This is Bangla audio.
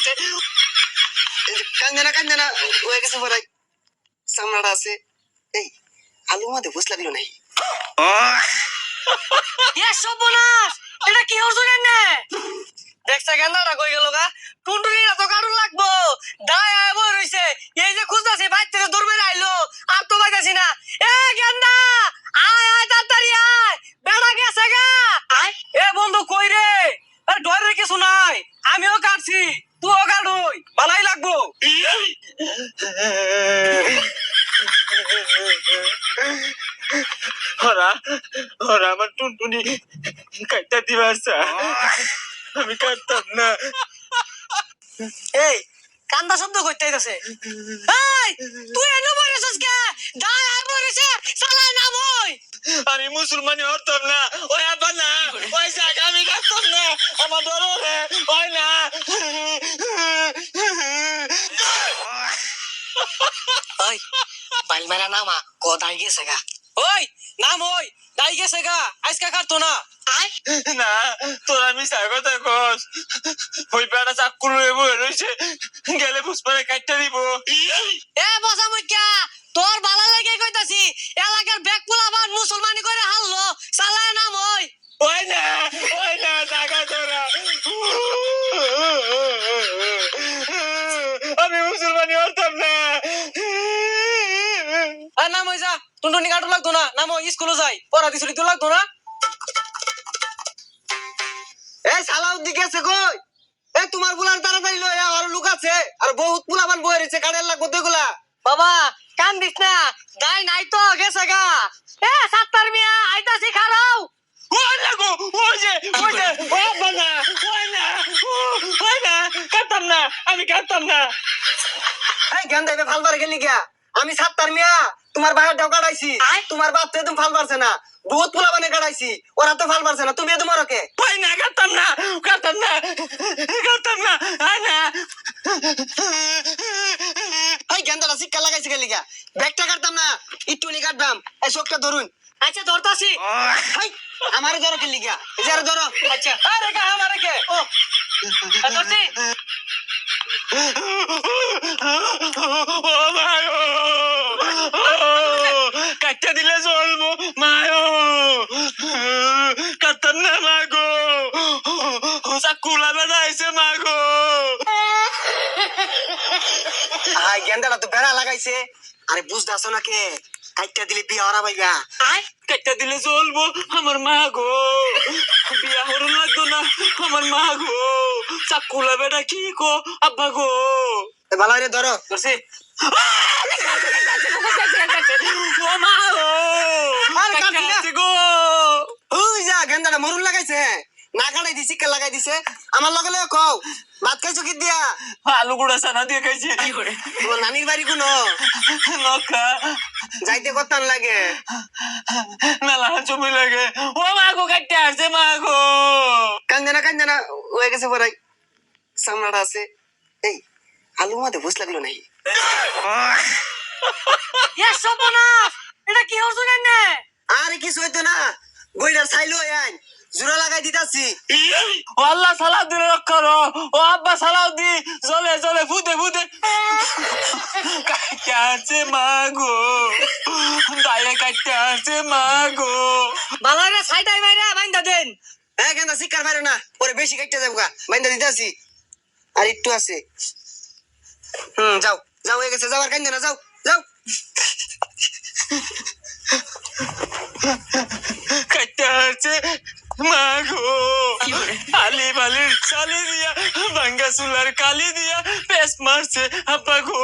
কাটে কান্দে না হয়ে গেছে পড়াই সামনাটা আছে এই আলু মাঝে বুঝ লাগলো নাই সর্বনাশ এটা কি হচ্ছে না দেখছে গেন্দাটা কই গেল গা টুনটুনিরা তো কারণ লাগবো দায় আয় বই রইছে এই যে খুঁজতাছি বাইর থেকে দৌড় আইলো আর তো পাইতাছি না এ গেন্দা আয় আয় তাড়াতাড়ি আয় বেড়া গেছে গা আয় এ বন্ধু কই রে আর ডরে কিছু নাই আমিও কাটছি তুইও কাটুই ভালাই লাগবো ওরা আমার টুনটুনি কাটটা দিবার আমি কাটতাম না এই কান্দা শব্দ করতে আইতাছে এই তুই এনে বইরেছস কে দায় আয় বইরেছে চালায় না বই আমি মুসলমানি হতাম না ওই আব্বা না ওই জায়গা আমি কাটতাম না আমার ডর রে ওই না ওই বাইল মেরা নামা গদাই গেছে গা ওই নাম ওই দাই গেছে গা আজকে কাটতো না আয় না তোরা আমি কথা কস ওই বেড়া চাক্কু লয়ে বয়ে রয়েছে গেলে পুষ্পারে কাটতে দিব এ বসা মুখ্যা তোর ভালো লাগে কইতাছি এলাকার ব্যাগ পোলাবান মুসলমানি করে হারলো চালায় নাম ওই ওই না টাকা তোরা আমি মুসলমানি হতাম না আর নাম ওই যা টুনটুনি কাটু লাগতো না নাম স্কুলে যাই পড়া দিছুরি তো লাগতো না এই সালাউদ্দিন গেছে কই এই তোমার বুলার তাড়াতাড়ি লই আর লোক আছে আর বহুত পুলাবান বই রইছে কাড়ের লাগবো তোগুলা বাবা কান দিস না দাই নাই তো গেছে গা এ সাত্তার মিয়া আইতাছি খারাও ওই লাগো ওই যে ওই আব্বা না ওই না কাটতাম না আমি কাটতাম না এই জ্ঞান দেবে ফালবার গেলি গিয়া আমি সাত্তার মিয়া তোমার বাইরে দাও কাটাইছি তোমার বাপ তো একদম ফাল পারছে না বহুত পুলাবানে কাটাইছি ওরা তো ফাল পারছে না তুমি তোমার ওকে ওই না কাটতাম না আয় না এই জ্ঞানটা শিক্ষা লাগাইছে গেলি গিয়া ব্যাগটা কাটতাম না একটু নি কাটবাম এই চোখটা ধরুন আচ্ছা ধরতাছি হাই আমারে ধরো গেলি গিয়া এই যে ধরো আচ্ছা আরে কা আমারে কে ও ধরছি ও মায়ো কাটতে দিলে চলবো মায়ো কাটতাম না মাগো চাকুলা বেড়াইছে মাগো হাই জ্ঞানটা তো বেড়া লাগাইছে আরে বুঝদাছ না কে কাইটটা দিলে বিয়া হরা ভাইবা আয় কাটতে দিলে চলবো আমার মা গো বিয়া হরণ লাগতো না আমার মা গো চাকুলা বেটা কি গো আব্বা গো ভালো রে ধরো ধরছি ও মা গো আরে কাটছি না। গো ওই যা গেন্দাটা মরুন লাগাইছে না কাটাই দিছি কে লাগাই দিছে আমার লগে লগে কও ভাত খাইছো কি দিয়া আলু গুঁড়া সানা দিয়ে খাইছি তোর নানির বাড়ি কোনো নকা যাইতে কতান লাগে মেলা জমি লাগে ও মা গো কাটতে আসছে মা গো কান্দে না হয়ে গেছে পড়াই সামনাটা আছে এই আলু মাঝে বুঝ লাগলো নাই এ সর্বনাশ এটা কি হচ্ছে না আরে কিছু হইতো না বইটার ছাইলো আইন জোড়া লাগাই দিতাছি ও আল্লাহ সালাদ দিলে রক্ষা রো ও আব্বা সালাদ দি জলে ফুদে কাটতে আসছে মা গো দায়ে কাটতে আসছে মা গো ভালো রে ছাইটাই মাইরা বাইন্দা দেন হ্যাঁ গেন্দা শিকার পারো না পরে বেশি কাটতে যাবো গা বাইন্দা দিতাছি আর একটু আছে যাও হয়ে গেছে যাও আর কান্দে না যাও কাটতে আসছে মা গো আলি বালির চালি দিয়া ভাঙ্গা চুলার কালি দিয়া পেস মারছে আব্বা গো